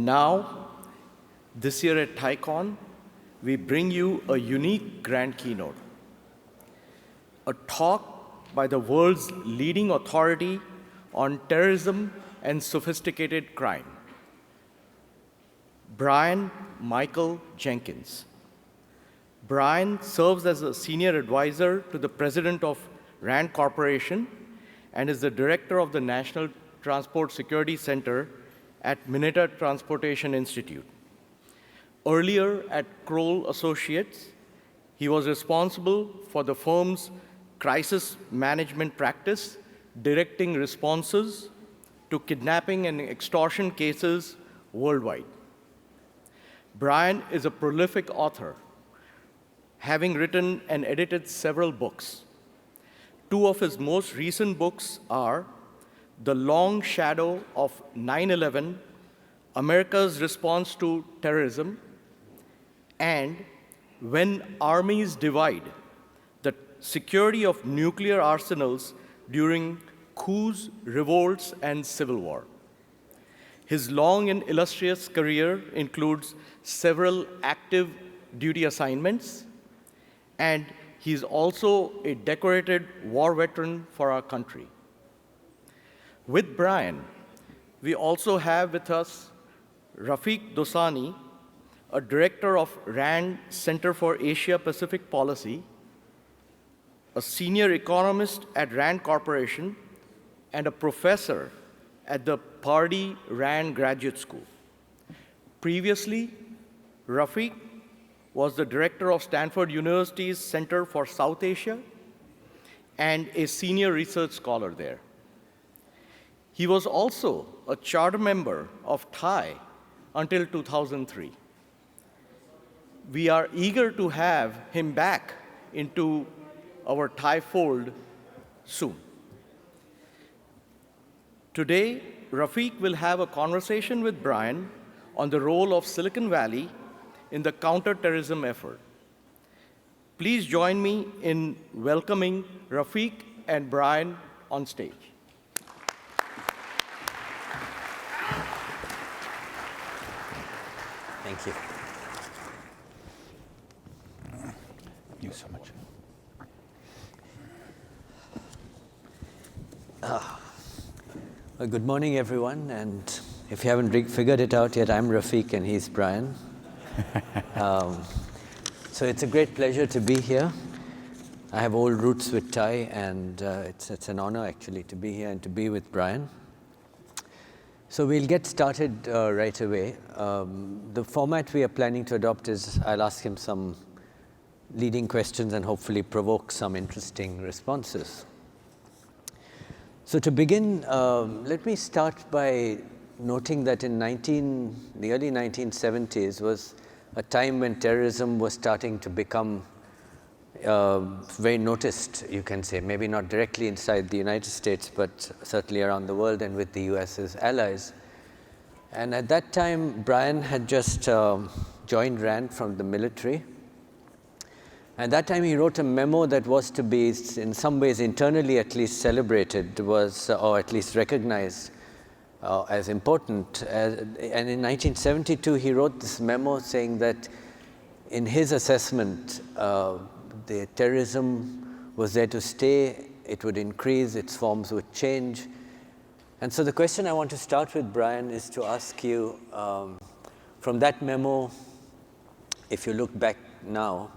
now, this year at TiCon, we bring you a unique grand keynote, a talk by the world's leading authority on terrorism and sophisticated crime, Brian Michael Jenkins. Brian serves as a senior advisor to the president of RAND Corporation and is the director of the National Transport Security Center at Mineta Transportation Institute. Earlier at Kroll Associates, he was responsible for the firm's crisis management practice, directing responses to kidnapping and extortion cases worldwide. Brian is a prolific author, having written and edited several books. Two of his most recent books are The Long Shadow of 9/11, America's Response to Terrorism, and When Armies Divide, the Security of Nuclear Arsenals During Coups, Revolts, and Civil War. His long and illustrious career includes several active duty assignments, and he's also a decorated war veteran for our country. With Brian, we also have with us Rafiq Dosani, a director of RAND Center for Asia Pacific Policy, a senior economist at RAND Corporation, and a professor at the Pardee RAND Graduate School. Previously, Rafiq was the director of Stanford University's Center for South Asia and a senior research scholar there. He was also a charter member of TIE until 2003. We are eager to have him back into our TIE fold soon. Today, Rafiq will have a conversation with Brian on the role of Silicon Valley in the counterterrorism effort. Please join me in welcoming Rafiq and Brian on stage. Thank you. Thank you so much. Well, good morning, everyone. And if you haven't figured it out yet, I'm Rafiq and he's Brian. So it's a great pleasure to be here. I have old roots with TIE, and it's an honor, actually, to be here and to be with Brian. So we'll get started right away. The format we are planning to adopt is I'll ask him some leading questions and hopefully provoke some interesting responses. So to begin, let me start by noting that in the early 1970s was a time when terrorism was starting to become very noticed, you can say, maybe not directly inside the United States, but certainly around the world and with the US as allies. And at that time, Brian had just joined RAND from the military. At that time, he wrote a memo that was to be, in some ways, internally at least celebrated, or at least recognized as important. And in 1972, he wrote this memo saying that in his assessment, the terrorism was there to stay, it would increase, its forms would change. And so the question I want to start with, Brian, is to ask you, from that memo, if you look back now,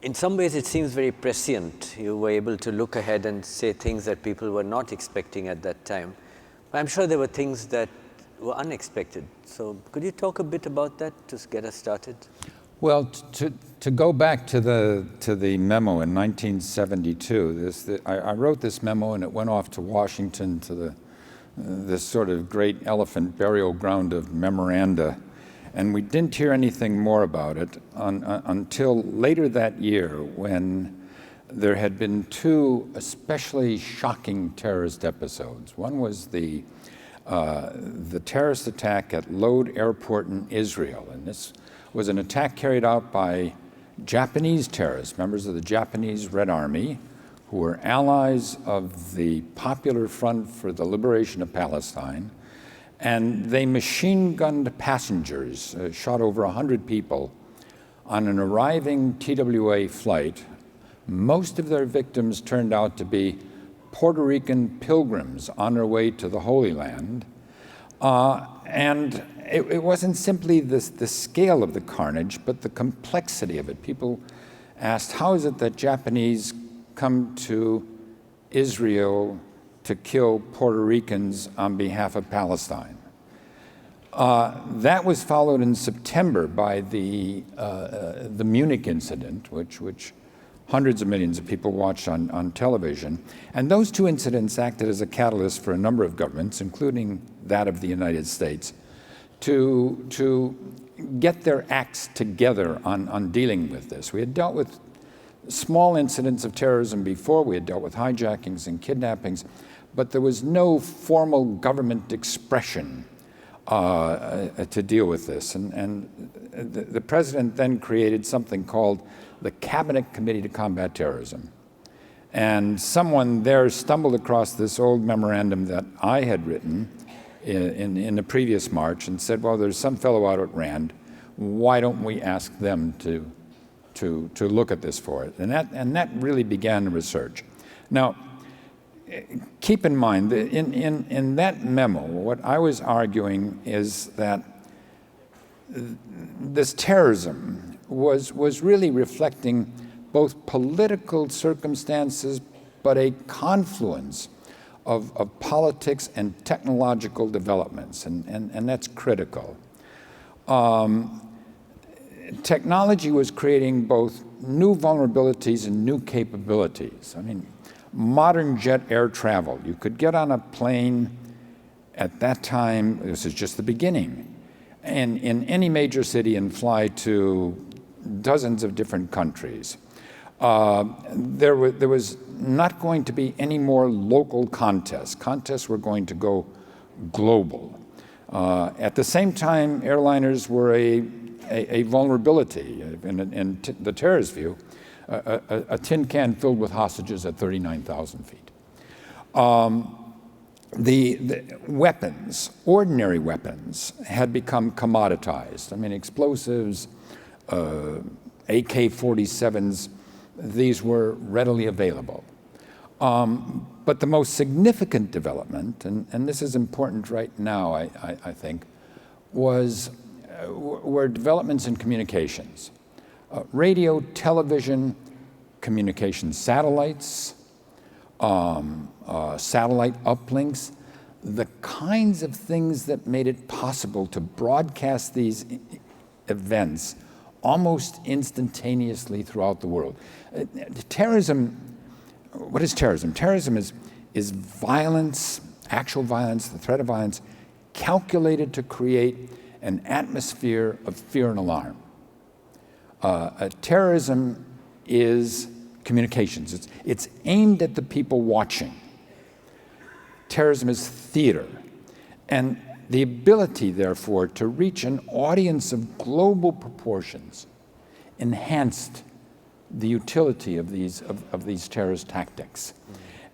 in some ways it seems very prescient. You were able to look ahead and say things that people were not expecting at that time. But I'm sure there were things that were unexpected. So could you talk a bit about that to get us started? Well, to go back to the memo in 1972, I wrote this memo and it went off to Washington to this sort of great elephant burial ground of memoranda, and we didn't hear anything more about it until later that year when there had been two especially shocking terrorist episodes. One was the terrorist attack at Lod Airport in Israel, and this was an attack carried out by Japanese terrorists, members of the Japanese Red Army, who were allies of the Popular Front for the Liberation of Palestine. And they machine-gunned passengers, shot over 100 people, on an arriving TWA flight. Most of their victims turned out to be Puerto Rican pilgrims on their way to the Holy Land. And it wasn't simply the scale of the carnage, but the complexity of it. People asked, how is it that Japanese come to Israel to kill Puerto Ricans on behalf of Palestine? That was followed in September by the Munich incident, which hundreds of millions of people watched on television. And those two incidents acted as a catalyst for a number of governments, including that of the United States, to get their acts together on dealing with this. We had dealt with small incidents of terrorism before. We had dealt with hijackings and kidnappings, but there was no formal government expression to deal with this. And the president then created something called the Cabinet Committee to Combat Terrorism. And someone there stumbled across this old memorandum that I had written in the previous March and said, well, there's some fellow out at RAND. Why don't we ask them to look at this for it? And that really began the research. Now, keep in mind, that in that memo, what I was arguing is that this terrorism was really reflecting both political circumstances, but a confluence of politics and technological developments, and that's critical. Technology was creating both new vulnerabilities and new capabilities. I mean, modern jet air travel. You could get on a plane at that time, this is just the beginning, and in any major city and fly to dozens of different countries. There was not going to be any more local contests. Contests were going to go global. At the same time, airliners were a vulnerability. In the terrorist view, a tin can filled with hostages at 39,000 feet. The weapons, ordinary weapons, had become commoditized. I mean, explosives, AK-47s, these were readily available. But the most significant development, and this is important right now, I think, were developments in communications. Radio, television, communication satellites, satellite uplinks, the kinds of things that made it possible to broadcast these events almost instantaneously throughout the world. Terrorism, what is terrorism? Terrorism is violence, actual violence, the threat of violence, calculated to create an atmosphere of fear and alarm. Terrorism is communications. It's aimed at the people watching. Terrorism is theater. And the ability, therefore, to reach an audience of global proportions enhanced the utility of these terrorist tactics.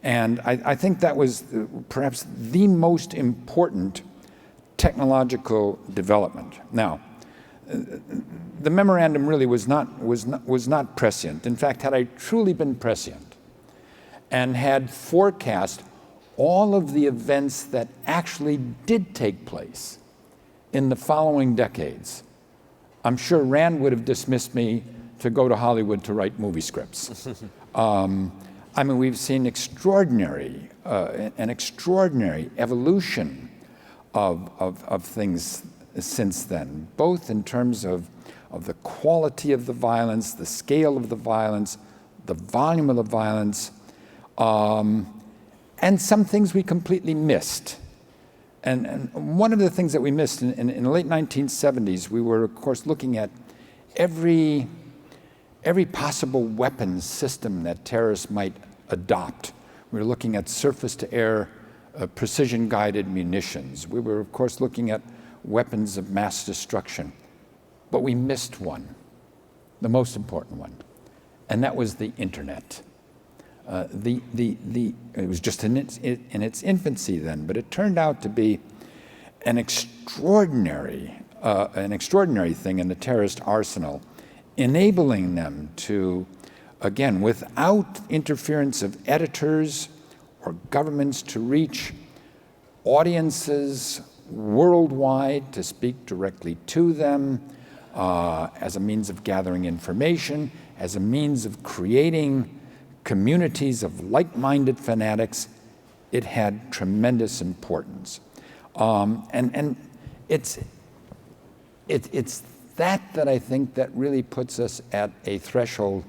And I think that was perhaps the most important technological development. Now, the memorandum really was not prescient. In fact, had I truly been prescient and had forecast all of the events that actually did take place in the following decades, I'm sure Rand would have dismissed me to go to Hollywood to write movie scripts. I mean, we've seen an extraordinary evolution of things since then, both in terms of the quality of the violence, the scale of the violence, the volume of the violence, and some things we completely missed. And one of the things that we missed in the late 1970s, we were, of course, looking at every possible weapons system that terrorists might adopt. We were looking at surface-to-air precision-guided munitions. We were, of course, looking at weapons of mass destruction. But we missed one, the most important one, and that was the internet. It was just in its infancy then, but it turned out to be an extraordinary thing in the terrorist arsenal, enabling them to, again, without interference of editors or governments, to reach audiences worldwide, to speak directly to them, as a means of gathering information, as a means of creating communities of like-minded fanatics. It had tremendous importance. And it's that I think that really puts us at a threshold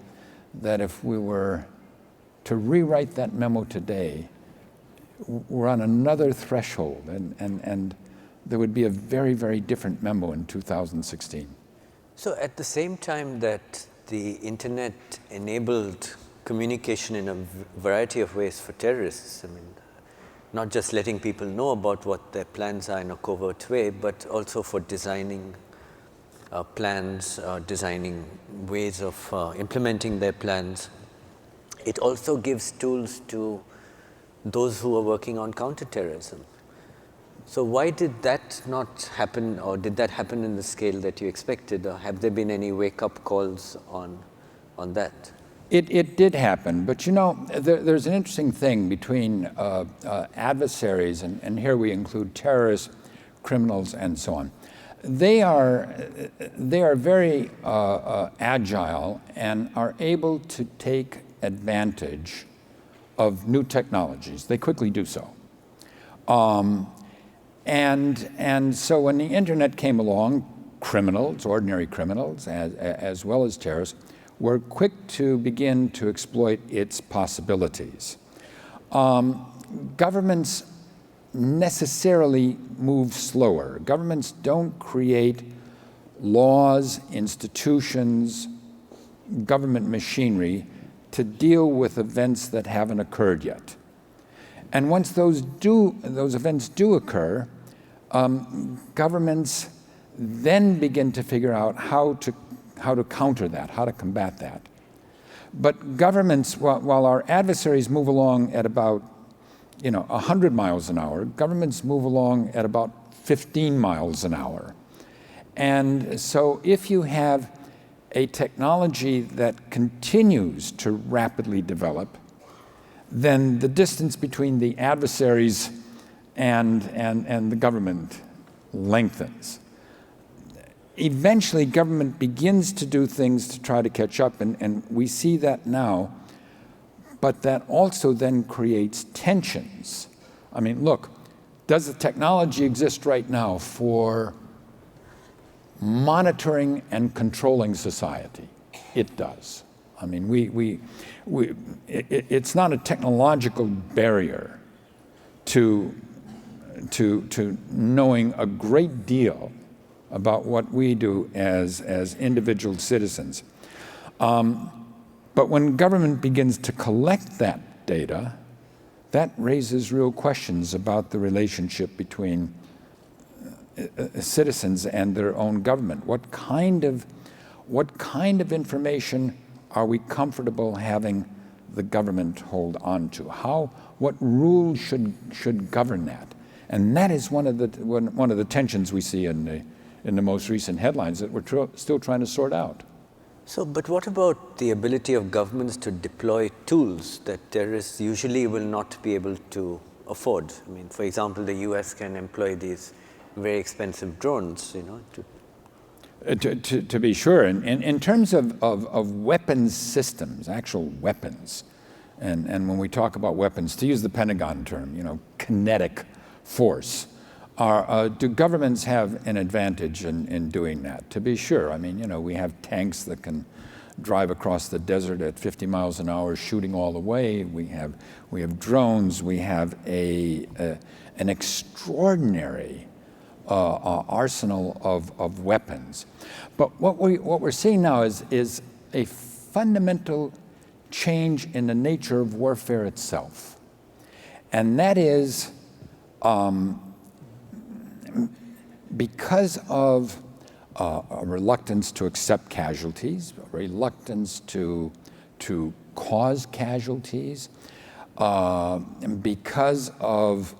that if we were to rewrite that memo today, we're on another threshold, and there would be a very, very different memo in 2016. So at the same time that the internet enabled communication in a variety of ways for terrorists, I mean, not just letting people know about what their plans are in a covert way, but also for designing plans, designing ways of implementing their plans. It also gives tools to those who are working on counterterrorism. So why did that not happen, or did that happen in the scale that you expected, or have there been any wake-up calls on that? It did happen, but you know, there's an interesting thing between adversaries, and here we include terrorists, criminals, and so on. They are very agile and are able to take advantage of new technologies. They quickly do so. And so when the internet came along, criminals, ordinary criminals, as well as terrorists, were quick to begin to exploit its possibilities. Governments necessarily move slower. Governments don't create laws, institutions, government machinery to deal with events that haven't occurred yet. And once those events do occur, governments then begin to figure out how to counter that, how to combat that. But governments, while our adversaries move along at about 100 miles an hour, governments move along at about 15 miles an hour. And so if you have a technology that continues to rapidly develop, then the distance between the adversaries and the government lengthens. Eventually, government begins to do things to try to catch up, and we see that now, but that also then creates tensions. I mean, look, does the technology exist right now for monitoring and controlling society? It does. I mean, it's not a technological barrier to knowing a great deal about what we do as individual citizens. But when government begins to collect that data, that raises real questions about the relationship between citizens and their own government. What kind of information are we comfortable having the government hold on to? What rules should govern that? And that is one of the tensions we see in the most recent headlines that we're still trying to sort out. So, but what about the ability of governments to deploy tools that terrorists usually will not be able to afford? I mean, for example, the US can employ these very expensive drones, To be sure. In terms of weapons systems, actual weapons, and when we talk about weapons, to use the Pentagon term, kinetic force, do governments have an advantage in doing that? To be sure. I mean, we have tanks that can drive across the desert at 50 miles an hour, shooting all the way. We have drones. We have an extraordinary arsenal of weapons. But what we're seeing now is a fundamental change in the nature of warfare itself, and that is because of a reluctance to accept casualties, a reluctance to cause casualties, because of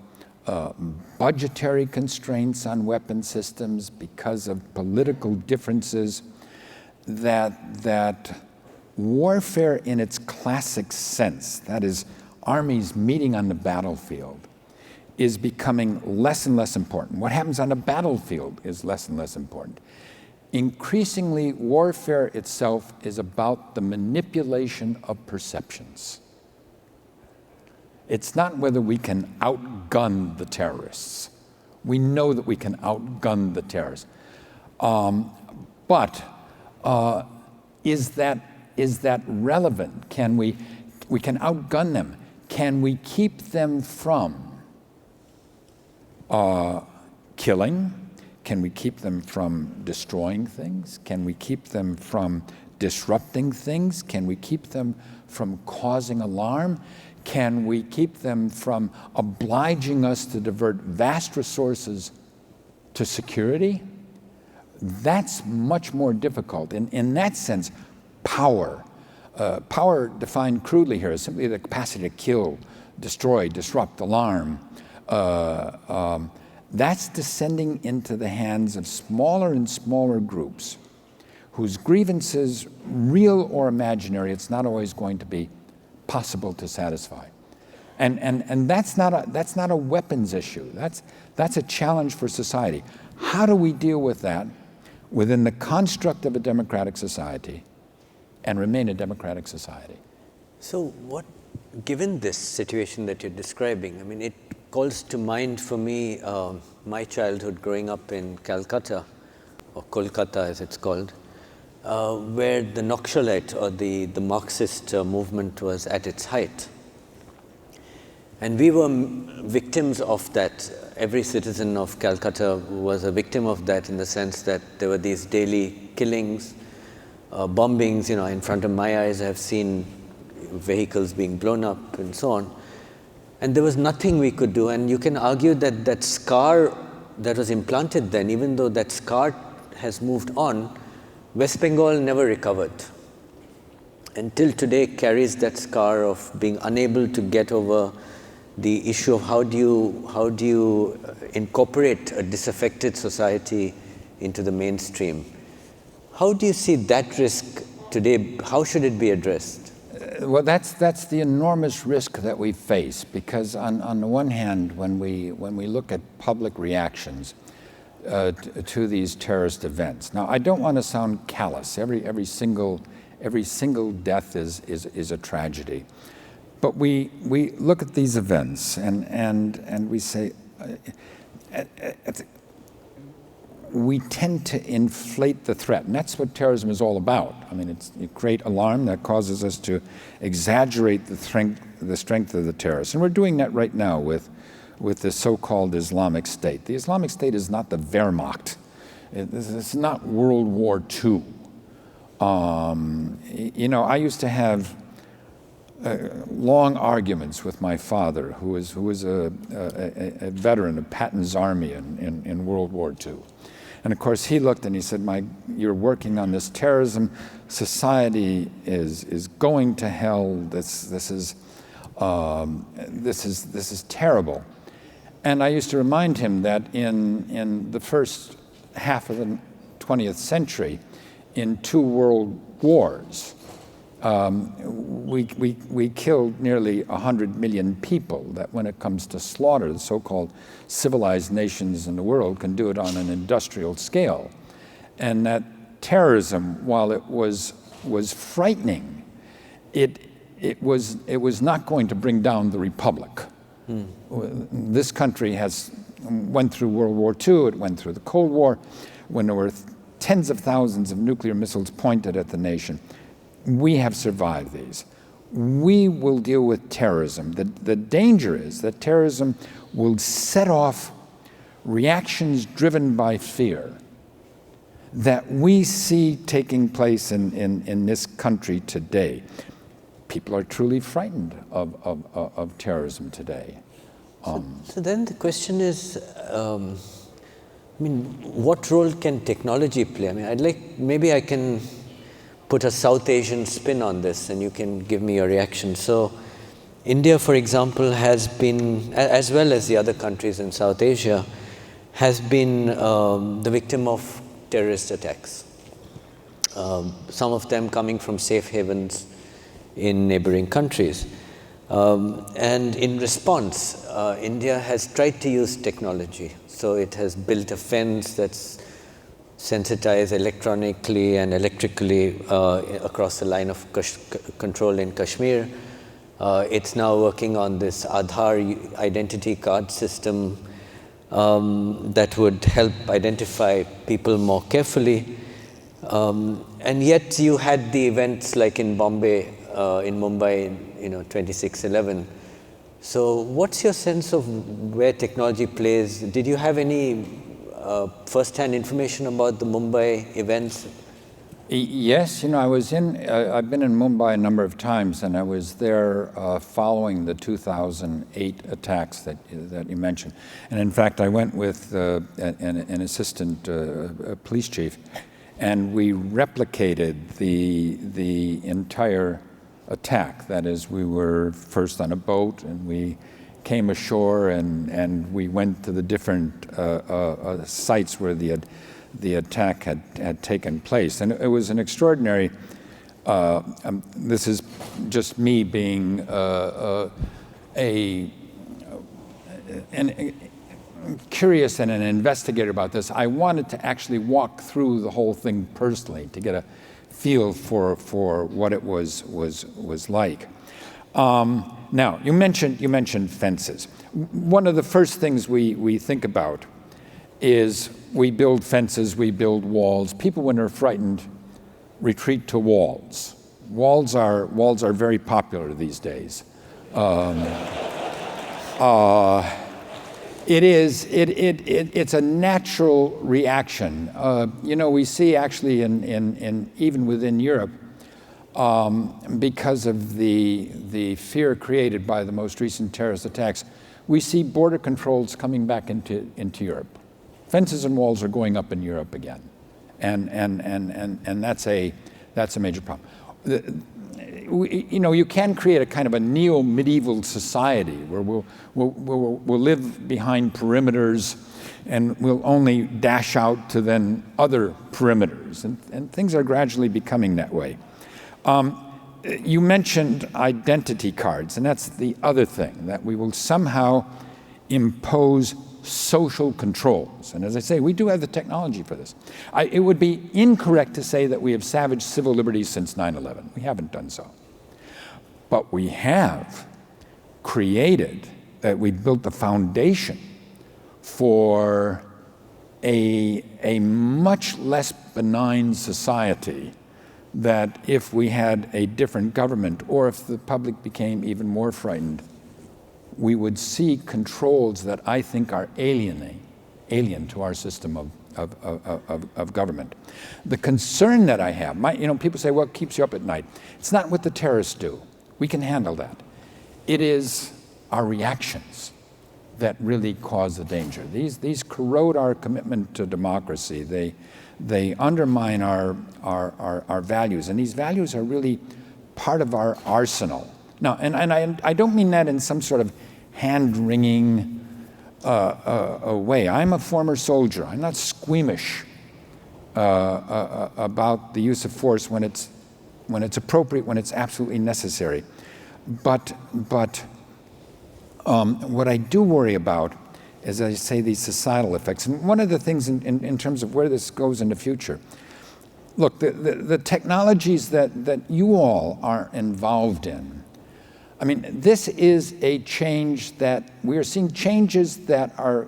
budgetary constraints on weapon systems, because of political differences, that warfare in its classic sense, that is, armies meeting on the battlefield, is becoming less and less important. What happens on a battlefield is less and less important. Increasingly, warfare itself is about the manipulation of perceptions. It's not whether we can outgun the terrorists. We know that we can outgun the terrorists. But is that relevant? We can outgun them. Can we keep them from killing? Can we keep them from destroying things? Can we keep them from disrupting things? Can we keep them from causing alarm? Can we keep them from obliging us to divert vast resources to security? That's much more difficult. In that sense, power defined crudely here is simply the capacity to kill, destroy, disrupt, alarm. That's descending into the hands of smaller and smaller groups whose grievances, real or imaginary, it's not always going to be possible to satisfy. And that's not a weapons issue. That's a challenge for society. How do we deal with that within the construct of a democratic society and remain a democratic society? So given this situation that you're describing, I mean, it calls to mind for me my childhood growing up in Calcutta, or Kolkata as it's called, where the Naxalite or the Marxist movement was at its height. And we were victims of that. Every citizen of Calcutta was a victim of that, in the sense that there were these daily killings, bombings. In front of my eyes I have seen vehicles being blown up and so on. And there was nothing we could do. And you can argue that that scar that was implanted then, even though that scar has moved on, West Bengal never recovered. Until today carries that scar of being unable to get over the issue of how do you incorporate a disaffected society into the mainstream. How do you see that risk today? How should it be addressed? Well, that's the enormous risk that we face, because on the one hand, when we look at public reactions to these terrorist events, now I don't want to sound callous. Every single death is a tragedy, but we look at these events and we say we tend to inflate the threat, and that's what terrorism is all about. I mean, you create alarm that causes us to exaggerate the strength of the terrorists, and we're doing that right now with the so-called Islamic State. The Islamic State is not the Wehrmacht. It's not World War II. I used to have long arguments with my father, who was a veteran of Patton's army in World War II. And of course, he looked and he said, "You're working on this terrorism. Society is going to hell. This is terrible." And I used to remind him that in the first half of the 20th century, in 2 world wars, we killed nearly 100 million people. That when it comes to slaughter, the so-called civilized nations in the world can do it on an industrial scale. And that terrorism, while it was frightening, it was not going to bring down the republic. This country went through World War II, it went through the Cold War, when there were tens of thousands of nuclear missiles pointed at the nation. We have survived these. We will deal with terrorism. The danger is that terrorism will set off reactions driven by fear that we see taking place in this country today. People are truly frightened of terrorism today. So then the question is, what role can technology play? Maybe I can put a South Asian spin on this and you can give me your reaction. So India, for example, has been, as well as the other countries in South Asia, has been the victim of terrorist attacks. Some of them coming from safe havens in neighboring countries. And in response, India has tried to use technology. So it has built a fence that's sensitized electronically and electrically across the line of control in Kashmir. It's now working on this Aadhaar identity card system that would help identify people more carefully. And yet you had the events like in Bombay, in Mumbai, 26/11. So what's your sense of where technology plays? Did you have any first-hand information about the Mumbai events? Yes, I've been in Mumbai a number of times, and I was there following the 2008 attacks that you mentioned. And in fact, I went with an assistant police chief, and we replicated the entire attack. That is, we were first on a boat, and we came ashore, and we went to the different sites where the attack had taken place. And it was an extraordinary, this is just me being curious and an investigator about this. I wanted to actually walk through the whole thing personally to get a feel for what it was like. Now, you mentioned fences. One of the first things we think about is we build fences, we build walls. People, when they're frightened, retreat to walls. Walls are very popular these days. It's a natural reaction. We see actually in even within Europe, because of the fear created by the most recent terrorist attacks, we see border controls coming back into Europe. Fences and walls are going up in Europe again, and that's a major problem. You can create a kind of a neo-medieval society where we'll live behind perimeters, and we'll only dash out to then other perimeters, and things are gradually becoming that way. You mentioned identity cards, and that's the other thing, that we will somehow impose social controls. And as I say, we do have the technology for this. It would be incorrect to say that we have savaged civil liberties since 9/11. We haven't done so. But we have created, that we built the foundation for a much less benign society, that if we had a different government, or if the public became even more frightened, we would see controls that I think are alien to our system of government. The concern that I have, people say, what keeps you up at night? It's not what the terrorists do. We can handle that. It is our reactions that really cause the danger. These corrode our commitment to democracy. They undermine our values, and these values are really part of our arsenal. Now, and I don't mean that in some sort of hand-wringing way. I'm a former soldier. I'm not squeamish about the use of force when it's appropriate, when it's absolutely necessary. But what I do worry about, as I say, these societal effects. And one of the things in terms of where this goes in the future, look, the technologies that you all are involved in, I mean, this is a change that we are seeing, changes that are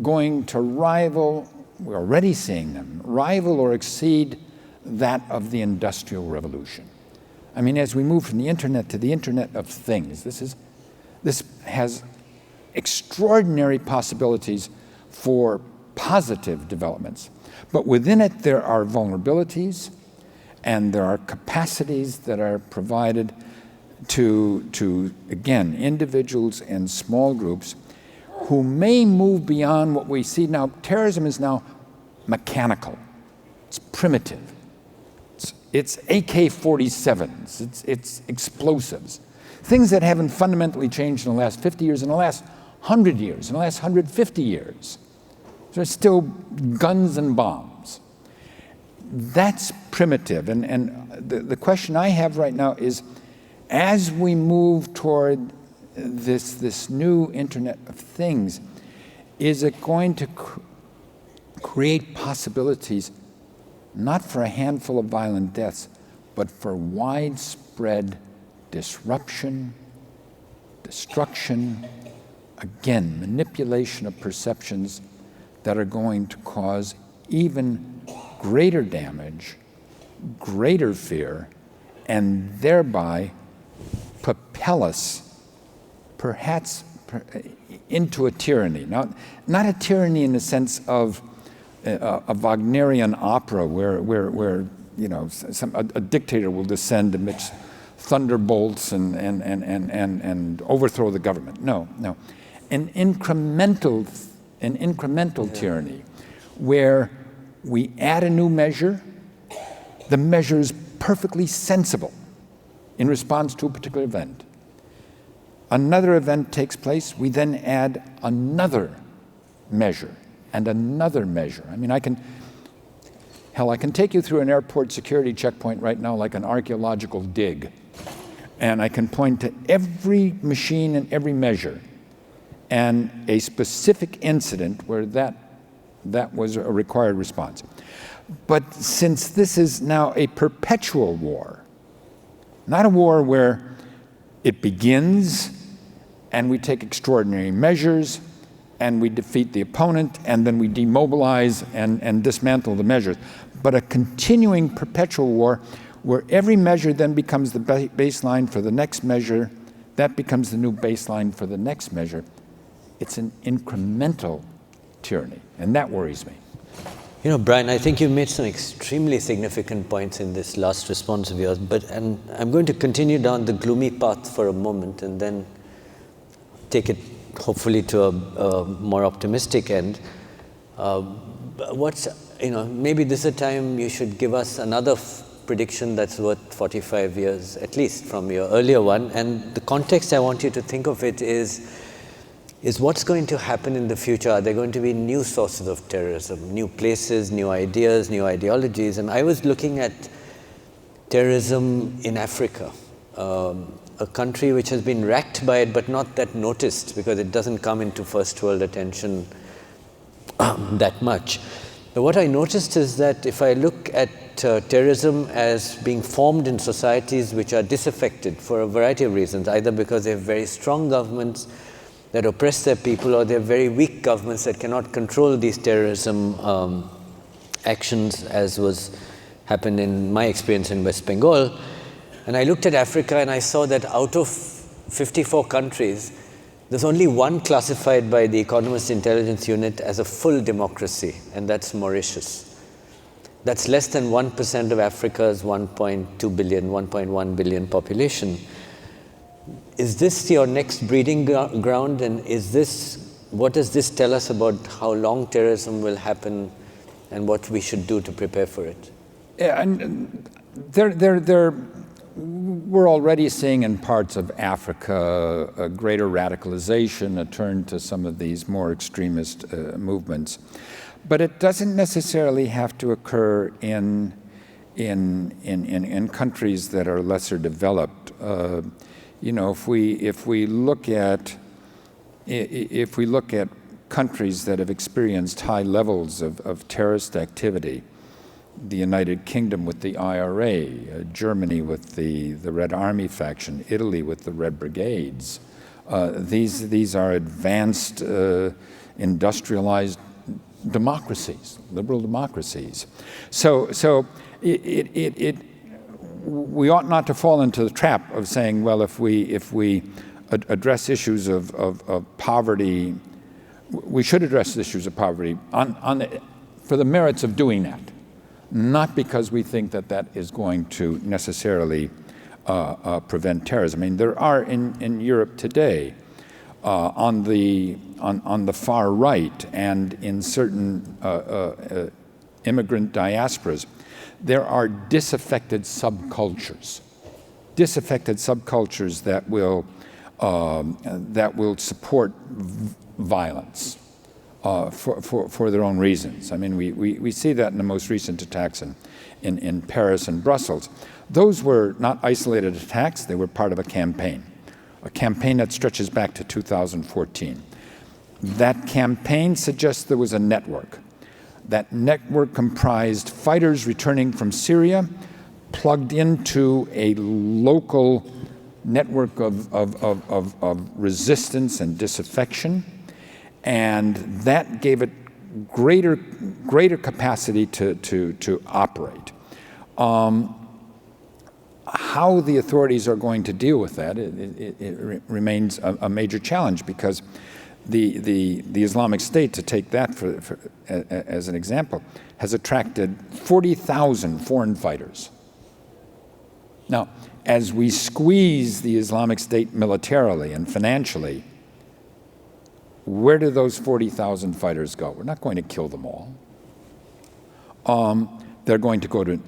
going to rival, we're already seeing them, rival or exceed that of the Industrial Revolution. I mean, as we move from the internet to the Internet of Things, this has extraordinary possibilities for positive developments. But within it, there are vulnerabilities, and there are capacities that are provided to again, individuals and small groups who may move beyond what we see now. Terrorism is now mechanical. It's primitive. It's AK-47s. It's explosives. things that haven't fundamentally changed in the last 50 years, in the last 100 years, in the last 150 years. There's still guns and bombs. That's primitive. And the question I have right now is, as we move toward this new Internet of Things, is it going to create possibilities not for a handful of violent deaths, but for widespread disruption, destruction, again, manipulation of perceptions that are going to cause even greater damage, greater fear, and thereby propel us perhaps into a tyranny. Now, not a tyranny in the sense of a Wagnerian opera where you know, a dictator will descend amidst thunderbolts and overthrow the government. No. An incremental tyranny where we add a new measure, the measure is perfectly sensible in response to a particular event. Another event takes place, we then add another measure and another measure. I mean, I can take you through an airport security checkpoint right now like an archaeological dig. And I can point to every machine and every measure and a specific incident where that was a required response. But since this is now a perpetual war, not a war where it begins and we take extraordinary measures and we defeat the opponent and then we demobilize and dismantle the measures, but a continuing perpetual war where every measure then becomes the baseline for the next measure, that becomes the new baseline for the next measure. It's an incremental tyranny, and that worries me. You know, Brian, I think you made some extremely significant points in this last response of yours, and I'm going to continue down the gloomy path for a moment and then take it hopefully to a more optimistic end. Maybe this is a time you should give us another prediction that's worth 45 years, at least, from your earlier one. And the context I want you to think of it is what's going to happen in the future? Are there going to be new sources of terrorism, new places, new ideas, new ideologies? And I was looking at terrorism in Africa, a country which has been racked by it, but not that noticed because it doesn't come into first world attention that much. But what I noticed is that if I look at terrorism as being formed in societies which are disaffected for a variety of reasons, either because they have very strong governments that oppress their people, or they have very weak governments that cannot control these terrorism actions, as happened in my experience in West Bengal. And I looked at Africa and I saw that out of 54 countries, there's only one classified by the Economist Intelligence Unit as a full democracy, and that's Mauritius. That's less than 1% of Africa's 1.2 billion, 1.1 billion population. Is this your next breeding ground, and what does this tell us about how long terrorism will happen and what we should do to prepare for it? Yeah, and we're already seeing in parts of Africa a greater radicalization, a turn to some of these more extremist movements. But it doesn't necessarily have to occur in countries that are lesser developed. If we look at countries that have experienced high levels of terrorist activity, the United Kingdom with the IRA, Germany with the Red Army faction, Italy with the Red Brigades. These are advanced, industrialized democracies, liberal democracies. So we ought not to fall into the trap of saying, well, if we address issues of poverty, we should address issues of poverty for the merits of doing that. Not because we think that is going to necessarily prevent terrorism. I mean, there are in Europe today, on the far right and in certain immigrant diasporas, there are disaffected subcultures disaffected subcultures that will support violence for their own reasons. I mean, we see that in the most recent attacks in Paris and Brussels. Those were not isolated attacks, they were part of a campaign that stretches back to 2014. That campaign suggests there was a network. That network comprised fighters returning from Syria, plugged into a local network of resistance and disaffection, and that gave it greater capacity to operate. How the authorities are going to deal with that, it remains a major challenge, because the Islamic State, to take that as an example, has attracted 40,000 foreign fighters. Now, as we squeeze the Islamic State militarily and financially, where do those 40,000 fighters go? We're not going to kill them all. They're going to go to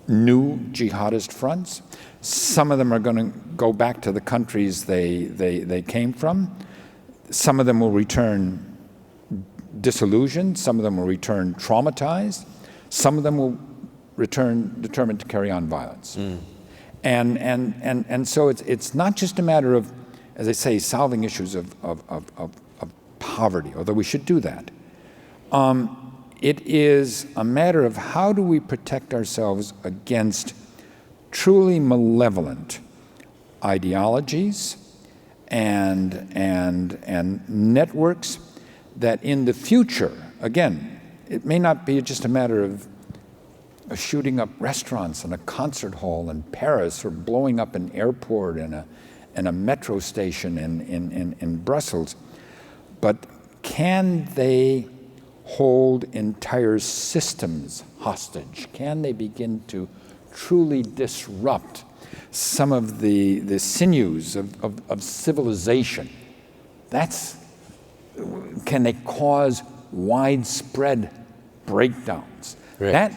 new jihadist fronts. Some of them are going to go back to the countries they came from. Some of them will return disillusioned. Some of them will return traumatized. Some of them will return determined to carry on violence. And so it's not just a matter of, as I say, solving issues of poverty, although we should do that. It is a matter of how do we protect ourselves against truly malevolent ideologies and networks that in the future, again, it may not be just a matter of shooting up restaurants and a concert hall in Paris, or blowing up an airport and a metro station in Brussels, but can they hold entire systems hostage? Can they begin to truly disrupt some of the sinews of civilization? Can they cause widespread breakdowns? Right.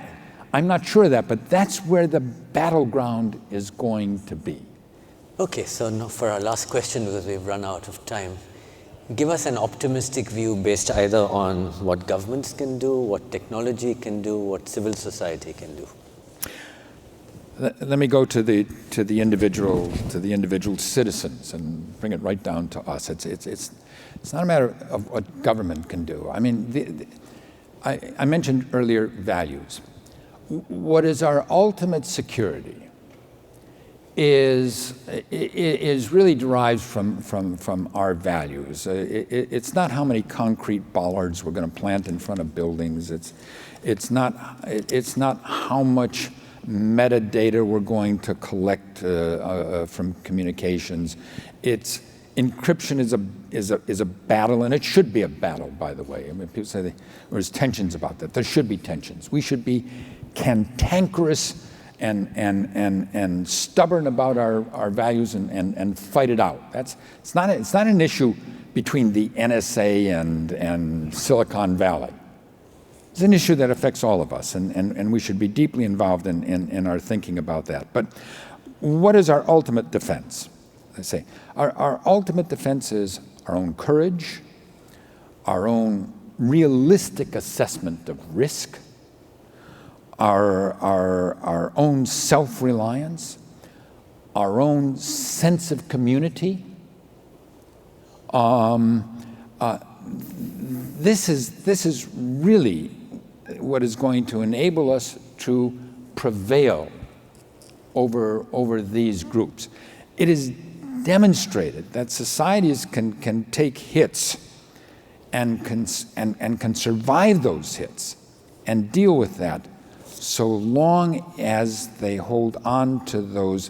I'm not sure of that, but that's where the battleground is going to be. Okay, so now for our last question, because we've run out of time, give us an optimistic view based either on what governments can do, what technology can do, what civil society can do. Let me go to the individual citizens and bring it right down to us. It's not a matter of what government can do. I mean, I mentioned earlier values. What is our ultimate security is really derived from our values. It's not how many concrete bollards we're going to plant in front of buildings. It's not how much metadata we're going to collect from communications. Encryption is a battle, and it should be a battle, by the way. I mean, people say there's tensions about that. There should be tensions. We should be cantankerous and stubborn about our values and fight it out. It's not an issue between the NSA and Silicon Valley. It's an issue that affects all of us, and we should be deeply involved in our thinking about that. But what is our ultimate defense? I say our ultimate defense is our own courage, our own realistic assessment of risk, our own self-reliance, our own sense of community. This is really what is going to enable us to prevail over these groups. It is demonstrated that societies can take hits and can survive those hits and deal with that, so long as they hold on to those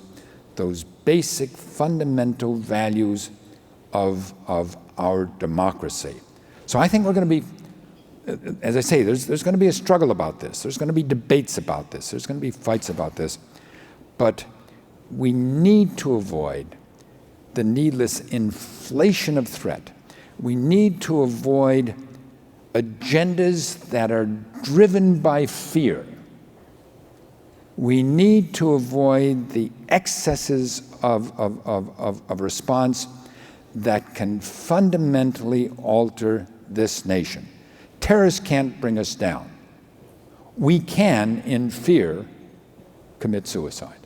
basic fundamental values of our democracy. So I think we're going to be, as I say, there's going to be a struggle about this. There's going to be debates about this. There's going to be fights about this. But we need to avoid the needless inflation of threat. We need to avoid agendas that are driven by fear. We need to avoid the excesses of response that can fundamentally alter this nation. Terrorists can't bring us down. We can, in fear, commit suicide.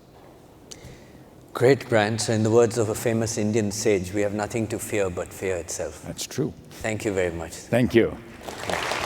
Great, Brian. So in the words of a famous Indian sage, we have nothing to fear but fear itself. That's true. Thank you very much. Thank you. Yeah.